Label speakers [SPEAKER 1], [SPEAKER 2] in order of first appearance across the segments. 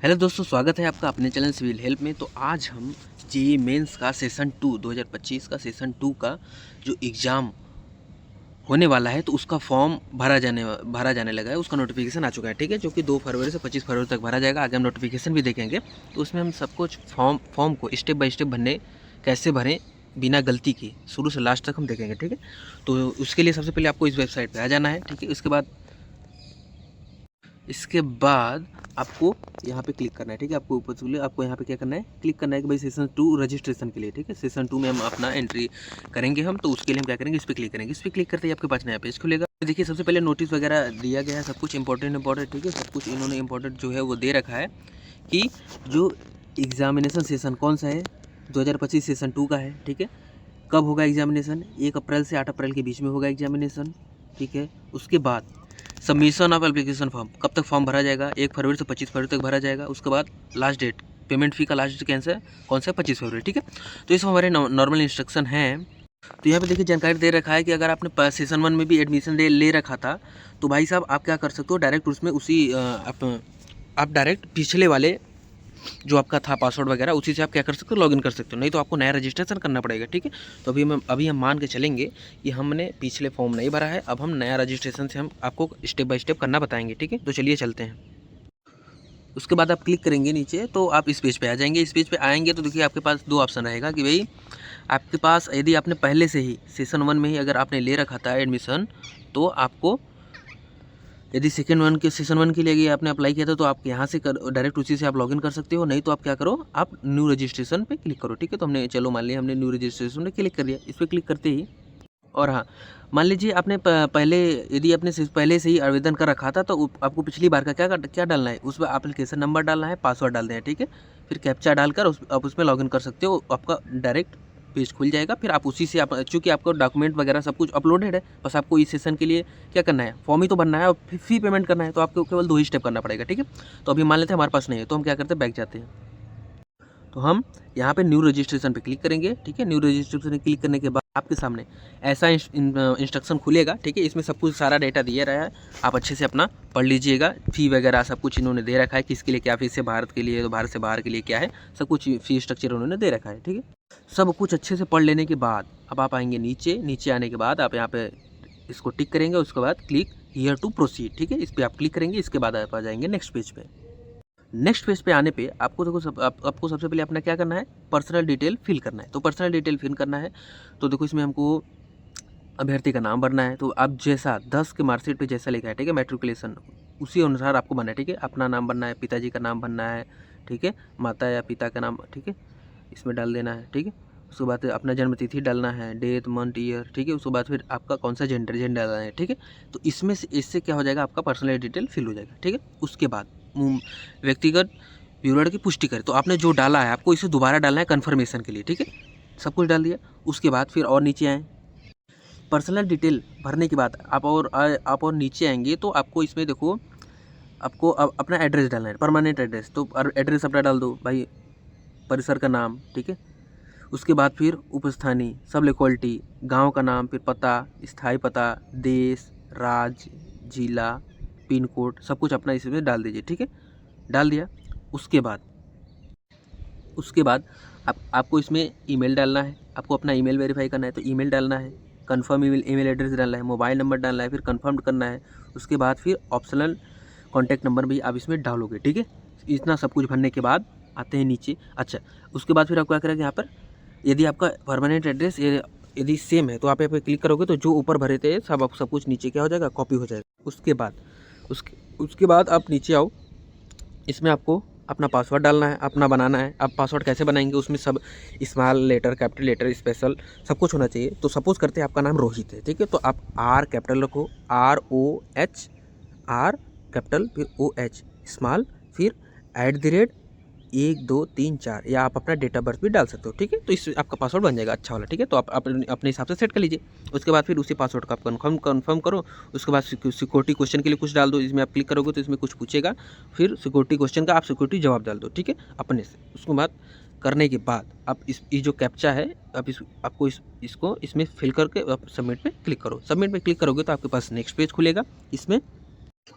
[SPEAKER 1] Hello दोस्तों, स्वागत है आपका अपने चैनल सिविल हेल्प में। तो आज हम जेईई मेंस का सेशन 2 2025 का सेशन 2 का जो एग्ज़ाम होने वाला है तो उसका फॉर्म भरा जाने लगा है। उसका नोटिफिकेशन आ चुका है, ठीक है, जो कि 2 फरवरी से 25 फरवरी तक भरा जाएगा। आगे हम नोटिफिकेशन भी देखेंगे, तो उसमें हम सब कुछ फॉर्म को स्टेप बाय स्टेप कैसे भरें बिना गलती के, शुरू से लास्ट तक हम देखेंगे, ठीक है। तो उसके लिए सबसे पहले आपको इस वेबसाइट पर आ जाना है, ठीक है। इसके बाद आपको यहाँ पे क्लिक करना है, ठीक है। आपको ऊपर से आपको यहाँ पे क्या करना है, क्लिक करना है कि भाई सेशन 2 रजिस्ट्रेशन के लिए, ठीक है। सेशन 2 में हम अपना एंट्री करेंगे हम, तो उसके लिए हम क्या करेंगे, इस पर क्लिक करेंगे। इस पर क्लिक करते ही आपके पास नया पेज खुलेगा। देखिए, सबसे पहले नोटिस वगैरह दिया गया है, सब कुछ इंपॉर्टेंट, ठीक है। सब कुछ इन्होंने इंपॉर्टेंट जो है वो दे रखा है कि जो एग्जामिनेशन सेशन कौन सा है, 2025 सेशन 2 का है, ठीक है। कब होगा एग्जामिनेशन, 1 अप्रैल से 8 अप्रैल के बीच में होगा एग्जामिनेशन, ठीक है। उसके बाद सबमिशन ऑफ एप्लीकेशन फॉर्म, कब तक फॉर्म भरा जाएगा, 1 फरवरी से 25 फरवरी तक भरा जाएगा। उसके बाद लास्ट डेट, पेमेंट फ़ी का लास्ट डेट कौन सा है, 25 फरवरी, ठीक है। तो इसमें हमारे नॉर्मल इंस्ट्रक्शन हैं। तो यहाँ पे देखिए जानकारी दे रखा है कि अगर आपने सेशन 1 में भी एडमिशन ले रखा था, तो भाई साहब आप क्या कर सकते हो, डायरेक्ट उसमें आप डायरेक्ट पिछले वाले जो आपका था पासवर्ड वगैरह, उसी से आप क्या कर सकते हो, लॉगिन कर सकते हो। नहीं तो आपको नया रजिस्ट्रेशन करना पड़ेगा, ठीक है। तो अभी हम मान के चलेंगे कि हमने पिछले फॉर्म नहीं भरा है, अब हम नया रजिस्ट्रेशन से हम आपको स्टेप बाय स्टेप करना बताएंगे, ठीक है। तो चलिए चलते हैं। उसके बाद आप क्लिक करेंगे नीचे, तो आप इस पेज पे आ जाएंगे। इस पेज पे आएंगे तो देखिए आपके पास 2 ऑप्शन रहेगा कि भाई आपके पास यदि आपने पहले से ही सेशन 1 में ही अगर आपने ले रखा था एडमिशन, तो आपको यदि सेशन वन के लिए आपने अप्लाई किया था, तो आप यहाँ से डायरेक्ट उसी से आप लॉगिन कर सकते हो। नहीं तो आप क्या करो, आप न्यू रजिस्ट्रेशन पे क्लिक करो, ठीक है। तो हमने चलो मान लिया हमने न्यू रजिस्ट्रेशन पे क्लिक कर दिया। इस पर क्लिक करते ही, और हाँ, मान लीजिए आपने पहले यदि आपने पहले से ही आवेदन कर रखा था, तो आपको पिछली बार का क्या डालना है, उस पर एप्लीकेशन नंबर डालना है, पासवर्ड डालना है, ठीक है। फिर कैप्चा डालकर आप उसमें लॉगिन कर सकते हो। आपका डायरेक्ट पेज खुल जाएगा। फिर आप उसी से आप, चूँकि आपका डॉक्यूमेंट वगैरह सब कुछ अपलोडेड है, बस आपको इस सेशन के लिए क्या करना है, फॉर्म ही तो भरना है और फिर फी पेमेंट करना है। तो आपको केवल 2 ही स्टेप करना पड़ेगा, ठीक है। तो अभी मान लेते हैं हमारे पास नहीं है, तो हम क्या करते हैं, बैक जाते हैं। तो हम यहाँ पे न्यू रजिस्ट्रेशन पे क्लिक करेंगे, ठीक है। न्यू रजिस्ट्रेशन पे क्लिक करने के बाद आपके सामने ऐसा इंस्ट्रक्शन खुलेगा, ठीक है। इसमें सब कुछ सारा डेटा दिया रहा है, आप अच्छे से अपना पढ़ लीजिएगा। फ़ी वगैरह सब कुछ इन्होंने दे रखा है, किसके लिए क्या फ़ीस है, भारत के लिए तो भारत से बाहर के लिए क्या है, सब कुछ फ़ी स्ट्रक्चर उन्होंने दे रखा है, ठीक है। सब कुछ अच्छे से पढ़ लेने के बाद अब आप आएंगे नीचे आने के बाद आप यहाँ पे इसको टिक करेंगे। उसके बाद क्लिक हियर टू प्रोसीड, ठीक है, इस पर आप क्लिक करेंगे। इसके बाद आप आ जाएंगे नेक्स्ट पेज पे। नेक्स्ट पेज पे आने पे आपको देखो आपको सबसे पहले अपना क्या करना है, पर्सनल डिटेल फिल करना है। तो पर्सनल डिटेल फिल करना है, तो देखो इसमें हमको अभ्यर्थी का नाम भरना है। तो आप जैसा 10 के मार्कशीट पे जैसा लिखा है, ठीक है, मैट्रिकुलेशन, उसी अनुसार आपको भरना है, ठीक है। अपना नाम भरना है, पिताजी का नाम भरना है, ठीक है, माता या पिता का नाम, ठीक है, इसमें डाल देना है, ठीक है। उसके बाद अपना जन्म तिथि डालना है, डेट मंथ ईयर, ठीक है। उसके बाद फिर आपका कौन सा जेंडर डालना है, ठीक है। तो इससे क्या हो जाएगा, आपका पर्सनल डिटेल फिल हो जाएगा, ठीक है। उसके बाद व्यक्तिगत विवरण की पुष्टि करें, तो आपने जो डाला है आपको इसे दोबारा डालना है कन्फर्मेशन के लिए, ठीक है। सब कुछ डाल दिया। उसके बाद फिर और नीचे आएँ, पर्सनल डिटेल भरने के बाद आप और नीचे आएंगे तो आपको इसमें देखो, आपको अपना एड्रेस डालना है, परमानेंट एड्रेस। तो एड्रेस अपना डाल दो भाई, परिसर का नाम, ठीक है। उसके बाद फिर उपस्थानी, सब लोकेलिटी, गांव का नाम, फिर पता, स्थायी पता, देश, राज्य, जिला, पिन कोड, सब कुछ अपना इसमें डाल दीजिए, ठीक है। डाल दिया। उसके बाद आपको इसमें ईमेल डालना है, आपको अपना ईमेल वेरीफाई करना है, तो ईमेल डालना है, कंफर्म ईमेल एड्रेस डालना है, मोबाइल नंबर डालना है, फिर कंफर्म करना है। उसके बाद फिर ऑप्शनल कॉन्टैक्ट नंबर भी आप इसमें डालोगे, ठीक है। इतना सब कुछ भरने के बाद आते हैं नीचे। अच्छा, उसके बाद फिर आप क्या करेंगे, यहाँ पर यदि आपका परमानेंट एड्रेस यदि सेम है, तो आप यहाँ पे क्लिक करोगे तो जो ऊपर भरे थे सब कुछ नीचे क्या हो जाएगा, कॉपी हो जाएगा। उसके बाद आप नीचे आओ, इसमें आपको अपना पासवर्ड डालना है, अपना बनाना है। आप पासवर्ड कैसे बनाएंगे, उसमें सब small letter, capital letter, special सब कुछ होना चाहिए। तो सपोज करते हैं आपका नाम रोहित है, ठीक है। तो आप आर कैपिटल रखो, ROH, आर कैपिटल, फिर OH स्मॉल, फिर @ 1 2 3 4, या आप अपना डेट ऑफ बर्थ भी डाल सकते हो, ठीक है। तो इससे आपका पासवर्ड बन जाएगा अच्छा वाला, ठीक है। तो आप अपने हिसाब से सेट कर लीजिए। उसके बाद फिर उसी पासवर्ड को आप कन्फर्म करो। उसके बाद सिक्योरिटी क्वेश्चन के लिए कुछ डाल दो। इसमें आप क्लिक करोगे तो इसमें कुछ पूछेगा, फिर सिक्योरिटी क्वेश्चन का आप सिक्योरिटी जवाब डाल दो, ठीक है, अपने से। उसके बाद करने के बाद आप ये जो कैप्चा है, आप आपको इसको इसमें फिल करके आप सबमिट पे क्लिक करो। सबमिट पे क्लिक करोगे तो आपके पास नेक्स्ट पेज खुलेगा। इसमें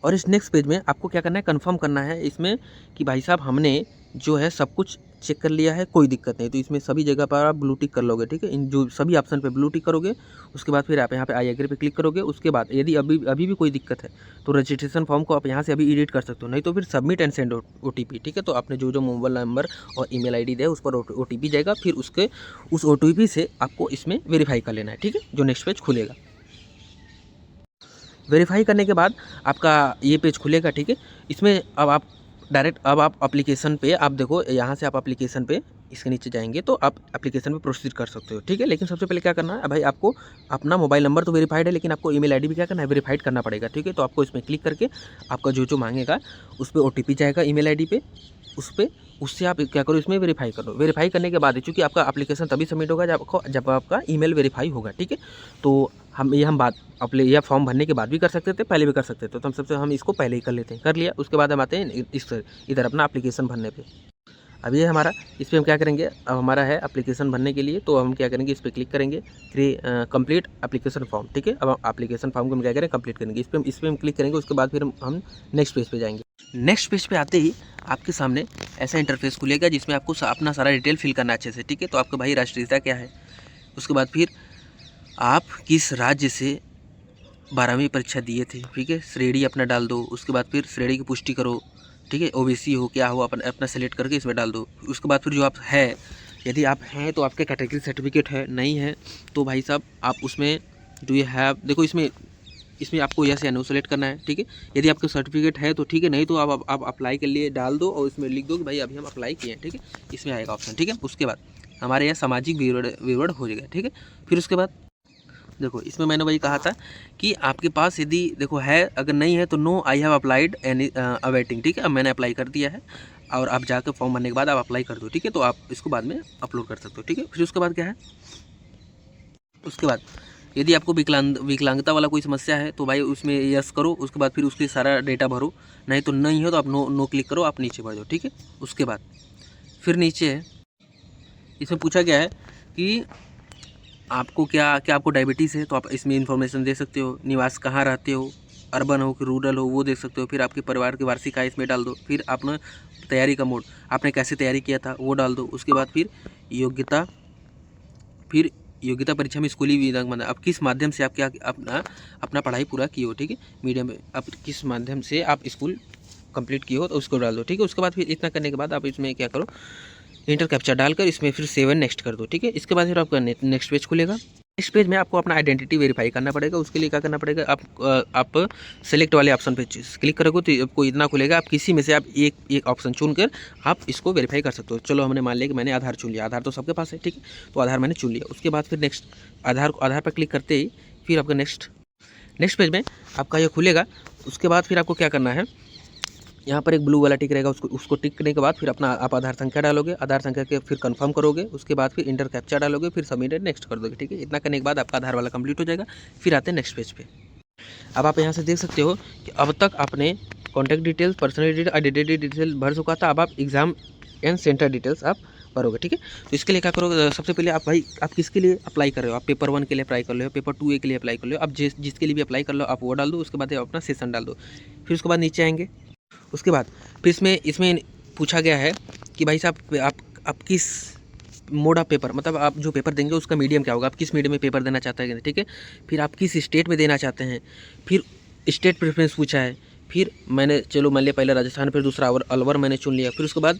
[SPEAKER 1] और इस नेक्स्ट पेज में आपको क्या करना है, कंफर्म करना है इसमें कि भाई साहब हमने जो है सब कुछ चेक कर लिया है, कोई दिक्कत नहीं। तो इसमें सभी जगह पर आप ब्लू टिक कर लोगे, ठीक है। इन जो सभी ऑप्शन पे ब्लू टिक करोगे, उसके बाद फिर आप यहाँ पे आई एग्री पे क्लिक करोगे। उसके बाद यदि अभी भी कोई दिक्कत है तो रजिस्ट्रेशन फॉर्म को आप यहाँ से अभी एडिट कर सकते हो, नहीं तो फिर सबमिट एंड सेंड OTP, ठीक है। तो आपने जो मोबाइल नंबर और ईमेल ID दिया है उस पर OTP जाएगा, फिर उस OTP से आपको इसमें वेरीफाई कर लेना है, ठीक है। जो नेक्स्ट पेज खुलेगा, वेरीफाई करने के बाद आपका ये पेज खुलेगा, ठीक है। इसमें अब आप डायरेक्ट आप एप्लीकेशन पे आप देखो, यहाँ से आप एप्लीकेशन पे इसके नीचे जाएंगे तो आप एप्लीकेशन पे प्रोसीड कर सकते हो, ठीक है। लेकिन सबसे पहले क्या करना है भाई, आपको अपना मोबाइल नंबर तो वेरीफाइड है, लेकिन आपको ईमेल ID भी क्या करना है, वेरीफाइड करना पड़ेगा, ठीक है। तो आपको इसमें क्लिक करके आपका जो मांगेगा उस पर OTP जाएगा ईमेल ID पे, उससे आप क्या करो, इसमें वेरीफाई करो। वेरीफाई करने के बाद चूँकि आपका एप्लीकेशन तभी सबमिट होगा जब आपका ईमेल वेरीफाई होगा, ठीक है। तो हम बात अपने यह फॉर्म भरने के बाद भी कर सकते थे, पहले भी कर सकते थे। तो हम इसको पहले ही कर लेते हैं, कर लिया। उसके बाद हम आते हैं इधर अपना एप्लीकेशन भरने पे। अब ये हमारा, इस पर हम क्या करेंगे, अब हमारा है एप्लीकेशन भरने के लिए, तो हम क्या करेंगे, इस पर क्लिक करेंगे, कंप्लीट एप्लीकेशन फॉर्म, ठीक है। अब एप्लीकेशन फॉर्म को हम क्या करें, कंप्लीट करेंगे। इस पर हम क्लिक करेंगे। उसके बाद फिर हम नेक्स्ट पेज पे जाएंगे। नेक्स्ट पेज पे आते ही आपके सामने ऐसा इंटरफेस खुलेगा जिसमें आपको अपना सारा डिटेल फिल करना अच्छे से, ठीक है। तो आपका भाई राष्ट्रीयता क्या है, उसके बाद फिर आप किस राज्य से 12वीं परीक्षा दिए थे, ठीक है। श्रेणी अपना डाल दो, उसके बाद फिर श्रेणी की पुष्टि करो, ठीक है। OBC हो क्या हो अपना सेलेक्ट करके इसमें डाल दो। उसके बाद फिर जो आप है, यदि आप हैं तो आपके कैटेगरी सर्टिफिकेट है, नहीं है तो भाई साहब आप उसमें डू यू हैव, देखो इसमें आपको यस या नो सेलेक्ट करना है, ठीक है। यदि आपका सर्टिफिकेट है तो ठीक है, नहीं तो आप अप्लाई के लिए डाल दो और इसमें लिख दो कि भाई अभी हम अप्लाई किए हैं, ठीक है। इसमें आएगा ऑप्शन, ठीक है। उसके बाद हमारे यहाँ सामाजिक विवरण हो जाएगा, ठीक है। फिर उसके बाद देखो, इसमें मैंने वही कहा था कि आपके पास यदि देखो है, अगर नहीं है तो no I have applied any awaiting, ठीक है। अब मैंने अप्लाई कर दिया है और आप जाकर फॉर्म भरने के बाद आप अप्लाई कर दो, ठीक है। तो आप इसको बाद में अपलोड कर सकते हो, ठीक है। फिर उसके बाद क्या है, उसके बाद यदि आपको विकलांगता वाला कोई समस्या है तो भाई उसमें यस करो। उसके बाद फिर उसकी सारा डेटा भरो, नहीं तो नहीं हो तो आप नो क्लिक करो, आप नीचे बढ़ जाओ, ठीक है। उसके बाद फिर नीचे है, इसमें पूछा गया है कि आपको क्या आपको डायबिटीज़ है, तो आप इसमें इन्फॉर्मेशन दे सकते हो। निवास कहाँ रहते हो, अर्बन हो कि रूरल हो, वो देख सकते हो। फिर आपके परिवार की वार्षिक आय इसमें डाल दो। फिर अपना तैयारी का मोड, आपने कैसे तैयारी किया था वो डाल दो। उसके बाद फिर योग्यता परीक्षा में स्कूली विभाग मतलब आप किस माध्यम से आप क्या अपना पढ़ाई पूरा किए हो, ठीक है। मीडियम में आप किस माध्यम से आप स्कूल कंप्लीट किए हो तो उसको डाल दो, ठीक है। उसके बाद फिर इतना करने के बाद आप इसमें क्या करो, इंटर कैप्चा डालकर इसमें फिर 7 नेक्स्ट कर दो, ठीक है। इसके बाद फिर आपका नेक्स्ट पेज खुलेगा। नेक्स्ट पेज में आपको अपना आइडेंटिटी वेरीफाई करना पड़ेगा। उसके लिए क्या करना पड़ेगा, आप सेलेक्ट वाले ऑप्शन पे क्लिक करोगे तो आपको इतना खुलेगा। आप किसी में से आप एक ऑप्शन चुनकर आप इसको वेरीफाई कर सकते हो। चलो हमने मान लिया कि मैंने आधार चुन लिया, आधार तो सबके पास है, ठीक है। तो आधार मैंने चुन लिया। उसके बाद फिर नेक्स्ट आधार पर क्लिक करते ही फिर आपका नेक्स्ट पेज में आपका ये खुलेगा। उसके बाद फिर आपको क्या करना है, यहाँ पर एक ब्लू वाला टिक रहेगा, उसको टिक करने के बाद फिर अपना आप आधार संख्या डालोगे, आधार संख्या के फिर कंफर्म करोगे। उसके बाद फिर इंटर कैप्चा डालोगे, फिर सबमिट नेक्स्ट कर दोगे, ठीक है। इतना करने के बाद आपका आधार वाला कंप्लीट हो जाएगा। फिर आते हैं नेक्स्ट पेज पे। अब आप यहाँ से देख सकते हो कि अब तक आपने contact details, personal detail, identity detail भर चुका था। अब आप एग्जाम एंड सेंटर डिटेल्स आप भरोगे, ठीक है। तो इसके लिए क्या करोगे, सबसे पहले आप भाई आप किसके लिए अप्लाई कर रहे हो, आप पेपर 1 के लिए अप्लाई कर रहे हो, पेपर 2A के लिए अप्लाई कर रहे हो, आप जिसके लिए भी अप्लाई कर लो आप वो डाल दो। उसके बाद अपना सेशन डाल दो। फिर उसके बाद नीचे आएंगे। उसके बाद फिर इसमें पूछा गया है कि भाई साहब आप किस मोड ऑफ पेपर, मतलब आप जो पेपर देंगे उसका मीडियम क्या होगा, आप किस मीडियम में पेपर देना चाहते हैं, ठीक है। फिर आप किस स्टेट में देना चाहते हैं, फिर स्टेट प्रेफरेंस पूछा है। फिर मैंने चलो मान लिया पहले राजस्थान, फिर दूसरा अलवर मैंने चुन लिया। फिर उसके बाद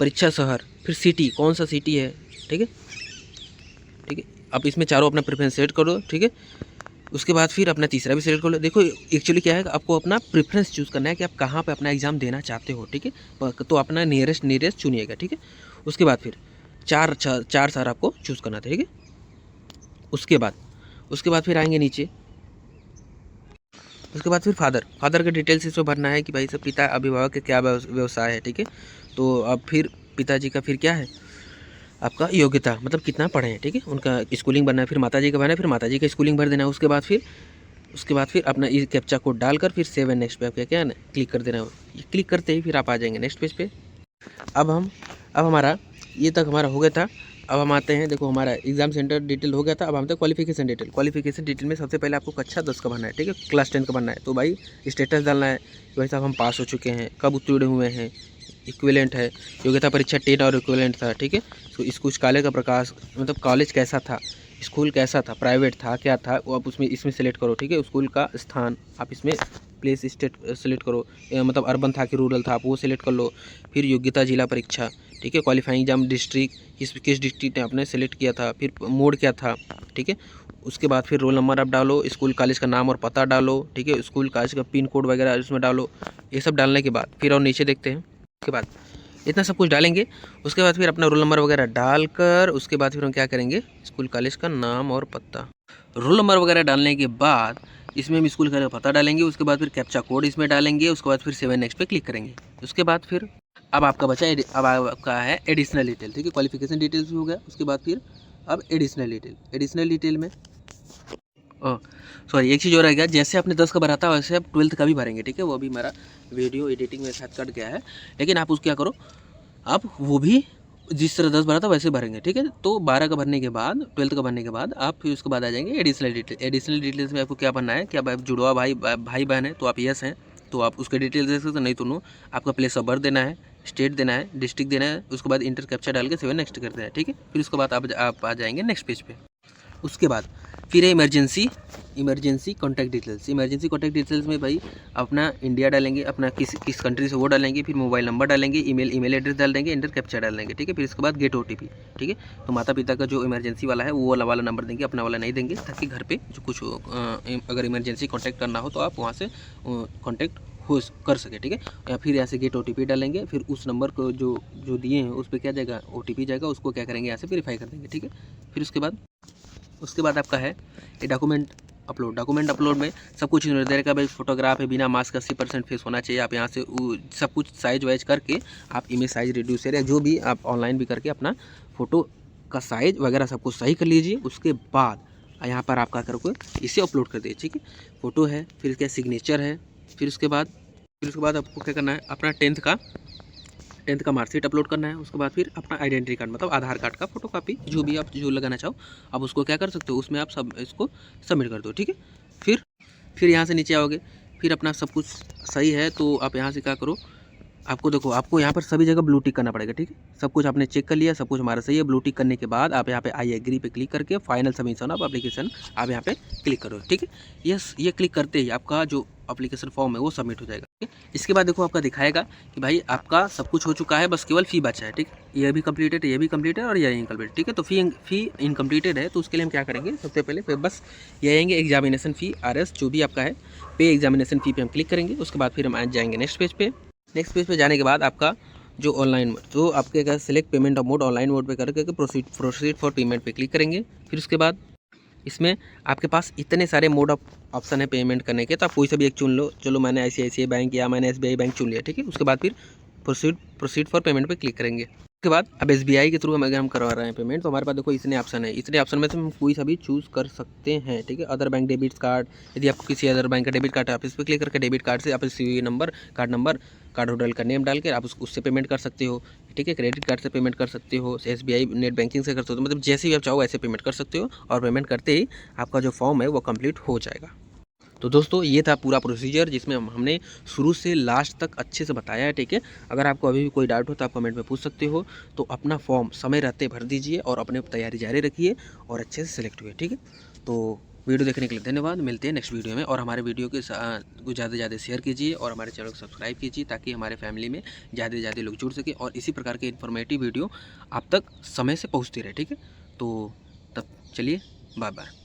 [SPEAKER 1] परीक्षा शहर, फिर सिटी कौन सा सिटी है, ठीक है। आप इसमें चारों अपना प्रेफरेंस सेट करो, ठीक है। उसके बाद फिर अपना तीसरा भी सेलेक्ट कर लो। देखो एक्चुअली क्या है, आपको अपना प्रेफरेंस चूज़ करना है कि आप कहाँ पे अपना एग्ज़ाम देना चाहते हो, ठीक है। तो अपना नियरेस्ट चुनिएगा, ठीक है। उसके बाद फिर चार शहर आपको चूज़ करना था, ठीक है। उसके बाद फिर आएंगे नीचे। उसके बाद फिर फादर के डिटेल्स इसमें भरना है कि भाई सब पिता अभिभावक के क्या व्यवसाय है, ठीक है। तो अब फिर पिताजी का फिर क्या है, आपका योग्यता मतलब कितना पढ़े हैं, ठीक है। उनका स्कूलिंग भरना है। फिर माताजी का भरना है, फिर माताजी का स्कूलिंग भर देना है। उसके बाद फिर अपना इस कैप्चा कोड डालकर फिर 7 नेक्स्ट पे आपका क्या है ना क्लिक कर देना है। ये क्लिक करते ही फिर आप आ जाएंगे नेक्स्ट पेज पे। अब हमारा ये तक हमारा हो गया था। अब हम आते हैं, देखो हमारा एग्जाम सेंटर डिटेल हो गया था। अब हम आते हैं क्वालिफिकेशन डिटेल। क्वालिफिकेशन डिटेल में सबसे पहले आपको कक्षा 10 का भरना है, ठीक है, क्लास 10 का भरना है। तो भाई स्टेटस डालना है कि भाई साहब हम पास हो चुके हैं, कब उत्तीर्ण हुए हैं, इक्विवेलेंट है, योग्यता परीक्षा 10 और इक्विवेलेंट था, ठीक है। तो इसको कॉलेज का प्रकाश, मतलब कॉलेज कैसा था, स्कूल कैसा था, प्राइवेट था, क्या था, वो आप उसमें इसमें सेलेक्ट करो, ठीक है। स्कूल का स्थान आप इसमें प्लेस स्टेट सेलेक्ट करो, मतलब अर्बन था कि रूरल था, आप वो सेलेक्ट कर लो। फिर योग्यता जिला परीक्षा, ठीक है, क्वालिफाइंग एग्जाम डिस्ट्रिक्ट, किस डिस्ट्रिक्ट ने आपने सेलेक्ट किया था, फिर मोड क्या था, ठीक है। उसके बाद फिर रोल नंबर आप डालो, स्कूल कॉलेज का नाम और पता डालो, ठीक है, स्कूल कॉलेज का पिन कोड वगैरह उसमें डालो। ये सब डालने के बाद फिर और नीचे देखते हैं, उसके बाद इतना सब कुछ डालेंगे। उसके बाद फिर अपना रोल नंबर वगैरह डालकर उसके बाद फिर हम क्या करेंगे, स्कूल कॉलेज का नाम और पता, रोल नंबर वगैरह डालने के बाद इसमें हम स्कूल का पता डालेंगे। उसके बाद फिर कैप्चा कोड इसमें डालेंगे। उसके बाद फिर 7 नेक्स्ट पे क्लिक करेंगे। उसके बाद फिर अब आपका बचा अब आपका है एडिशनल डिटेल, ठीक है, क्वालिफिकेशन डिटेल्स भी हो गया। उसके बाद फिर अब एडिशनल डिटेल में सॉरी एक चीज़ और रह गया, जैसे आपने 10 का भरा था वैसे आप 12th का भी भरेंगे, ठीक है। वो अभी हमारा वीडियो एडिटिंग में साथ कट गया है, लेकिन आप उसको क्या करो, आप वो भी जिस तरह 10 भरा था वैसे भरेंगे, ठीक है। तो 12 का भरने के बाद 12th का भरने के बाद आप फिर उसके बाद आ जाएंगे एडिशनल डिटेल। एडिशनल डिटेल्स में आपको क्या भरना है, क्या जुड़वा भाई बहन है तो आप यस हैं तो आप उसके डिटेल्स दे सकते हो, नहीं तो नो। आपका प्लेस ऑफ बर्थ देना है, स्टेट देना है, डिस्ट्रिक्ट देना है। उसके बाद इंटर कैप्चा डाल के 7 नेक्स्ट कर देना है, ठीक है। फिर उसके बाद आप आ जाएंगे नेक्स्ट पेज पे। उसके बाद फिर है emergency contact details. Emergency contact details में भाई अपना इंडिया डालेंगे, अपना किस कंट्री से वो डालेंगे, फिर मोबाइल नंबर डालेंगे, ईमेल एड्रेस डाल देंगे, इंटर कैप्चा डाल देंगे, ठीक है। फिर इसके बाद गेट OTP, ठीक है। तो माता पिता का जो इमरजेंसी वाला है वो वाला नंबर देंगे, अपना वाला नहीं देंगे, ताकि घर पे जो कुछ अगर इमरजेंसी कॉन्टैक्ट करना हो तो आप वहाँ से कॉन्टैक्ट कर सके, ठीक है। या फिर यहाँ से गेट OTP डालेंगे, फिर उस नंबर को जो दिए हैं उस पर क्या जाएगा, OTP जाएगा, उसको क्या करेंगे यहाँ से वेरीफाई कर देंगे, ठीक है। फिर उसके बाद आपका है ये डॉक्यूमेंट अपलोड में सब कुछ निर्धारित का भाई फोटोग्राफ है, बिना मास्क 80% फेस होना चाहिए। आप यहाँ से सब कुछ साइज वाइज करके आप इमेज साइज रिड्यूसर या जो भी आप ऑनलाइन भी करके अपना फ़ोटो का साइज वगैरह सब कुछ सही कर लीजिए। उसके बाद यहाँ पर आप क्या करोगे, इसे अपलोड कर दीजिए, ठीक है। फ़ोटो है, फिर क्या सिग्नेचर है, फिर उसके बाद आपको क्या करना है, अपना 10th का मार्कशीट अपलोड करना है। उसके बाद फिर अपना आइडेंटिटी कार्ड, मतलब आधार कार्ड का फोटोकॉपी, जो भी आप जो लगाना चाहो आप उसको क्या कर सकते हो, उसमें आप सब इसको सबमिट कर दो, ठीक है। फिर यहाँ से नीचे आओगे, फिर अपना सब कुछ सही है तो आप यहाँ से क्या करो, आपको यहाँ पर सभी जगह ब्लू टिक करना पड़ेगा, ठीक है। सब कुछ आपने चेक कर लिया, सब कुछ हमारा सही है। ब्लू टिक करने के बाद आप यहाँ पे आई एग्री पे क्लिक करके फाइनल सबमिशन ऑफ एप्लीकेशन आप यहाँ पे क्लिक करो, ठीक है। ये क्लिक करते ही आपका जो एप्लीकेशन फॉर्म है वो सबमिट हो जाएगा, ठीक है। इसके बाद देखो आपका दिखाएगा कि भाई आपका सब कुछ हो चुका है, बस केवल फ़ी बचा है, ठीक है। ये भी कम्प्लीटेड, ये भी कम्प्लीटेड और ये इनकम्प्लीटेड, ठीक है। तो फ़ी इनकम्प्लीटेड है तो उसके लिए हम क्या करेंगे, सबसे पहले बस ये आएंगे एग्जामिनेशन फ़ी RS जो भी आपका है, पे एग्जामिनेशन फ़ी पे हम क्लिक करेंगे। उसके बाद फिर हम आ जाएंगे नेक्स्ट पेज पे जाने के बाद आपका जो ऑनलाइन जो आपके का select payment of mode online mode पे करके प्रोसीड फॉर पेमेंट पे क्लिक करेंगे। फिर उसके बाद इसमें आपके पास इतने सारे मोड ऑफ ऑप्शन है पेमेंट करने के, तो आप कोई सा भी एक चुन लो। चलो मैंने ICICI बैंक या मैंने SBI बैंक चुन लिया, ठीक है। उसके बाद फिर प्रोसीड फॉर पेमेंट पे क्लिक करेंगे। उसके बाद अब SBI के थ्रू अगर हम करवा रहे हैं पेमेंट तो हमारे पास देखो इतने ऑप्शन है, इतने ऑप्शन में से हम कोई सा भी चूज़ कर सकते हैं, ठीक है। अदर बैंक डेबिट कार्ड, यदि आपको किसी अदर बैंक का डेबिट कार्ड है आप इस पर क्लिक करके डेबिट कार्ड से आप CVV नंबर, कार्ड होल्डर का नेम डाल के आप उससे पेमेंट कर सकते हो, ठीक है। क्रेडिट कार्ड से पेमेंट कर सकते हो, SBI नेट बैंकिंग से कर सकते हो, मतलब जैसे भी आप चाहो वैसे पेमेंट कर सकते हो। और पेमेंट करते ही आपका जो फॉर्म है वो कंप्लीट हो जाएगा। तो दोस्तों ये था पूरा प्रोसीजर जिसमें हमने शुरू से लास्ट तक अच्छे से बताया है, ठीक है। अगर आपको अभी भी कोई डाउट हो तो आप कमेंट में पूछ सकते हो। तो अपना फॉर्म समय रहते भर दीजिए और अपने तैयारी जारी रखिए और अच्छे से सिलेक्ट हुए, ठीक है। तो वीडियो देखने के लिए धन्यवाद, मिलते हैं नेक्स्ट वीडियो में। और हमारे वीडियो को ज़्यादा से ज़्यादा शेयर कीजिए और हमारे चैनल को सब्सक्राइब कीजिए ताकि हमारे फैमिली में ज़्यादा से ज़्यादा लोग जुड़ सके और इसी प्रकार के इन्फॉर्मेटिव वीडियो आप तक समय से पहुँचती रहे, ठीक है। तो तब चलिए बाय बाय।